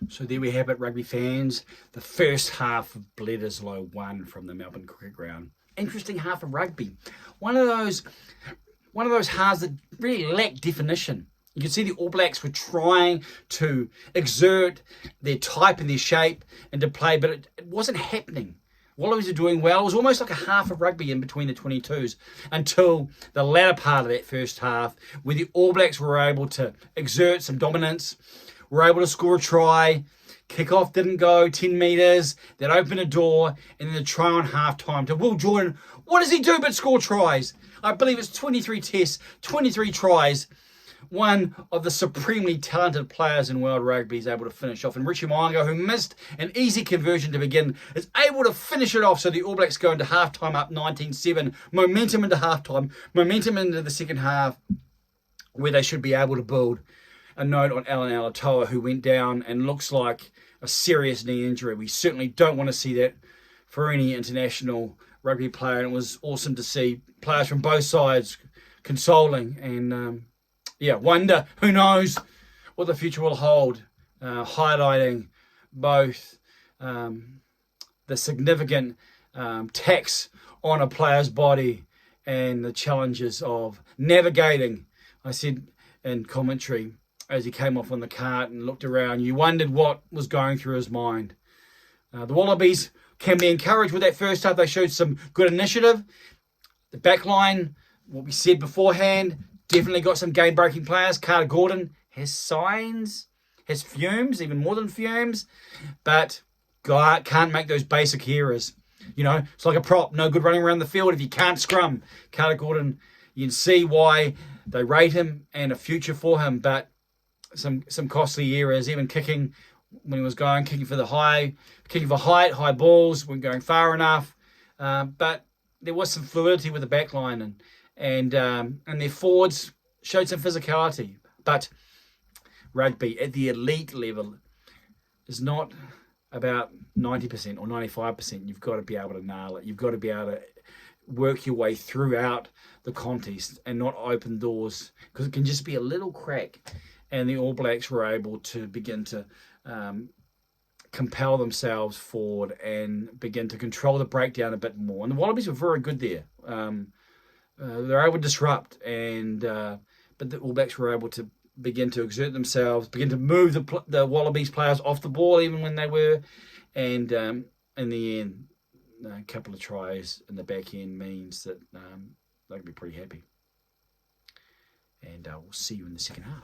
So there we have it, rugby fans. The first half of Bledisloe won from the Melbourne Cricket Ground. Interesting half of rugby. One of those halves that really lacked definition. You can see the All Blacks were trying to exert their type and their shape into play, but it wasn't happening. Wallabies are doing well. It was almost like a half of rugby in between the 22s until the latter part of that first half, where the All Blacks were able to exert some dominance, were able to score a try. Kickoff didn't go 10 metres. That opened a door, and then the try on half-time to Will Jordan. What does he do but score tries? I believe it's 23 tests, 23 tries. One of the supremely talented players in world rugby is able to finish off. And Richie Mo'unga, who missed an easy conversion to begin, is able to finish it off. So the All Blacks go into halftime up 19-7. Momentum into halftime. Momentum into the second half, where they should be able to build. A note on Alan Alatoa, who went down and looks like a serious knee injury. We certainly don't want to see that for any international rugby player. And it was awesome to see players from both sides consoling and... wonder, who knows what the future will hold, highlighting both the significant tax on a player's body and the challenges of navigating. I said in commentary, as he came off on the cart and looked around, you wondered what was going through his mind. The Wallabies can be encouraged with that first half. They showed some good initiative. The back line, what we said beforehand, definitely got some game-breaking players. Carter Gordon has signs, has fumes, even more than fumes, but can't make those basic errors. You know, it's like a prop, no good running around the field if you can't scrum. Carter Gordon, you can see why they rate him and a future for him, but some costly errors, even kicking when he was kicking for height, high balls, weren't going far enough. But there was some fluidity with the back line and their forwards showed some physicality. But rugby at the elite level is not about 90% or 95%. You've got to be able to nail it. You've got to be able to work your way throughout the contest and not open doors, because it can just be a little crack. And the All Blacks were able to begin to compel themselves forward and begin to control the breakdown a bit more. And the Wallabies were very good there. They're able to disrupt, but the All Blacks were able to begin to exert themselves, begin to move the Wallabies players off the ball even when they were. And in the end, a couple of tries in the back end means that they can be pretty happy. And we'll see you in the second half.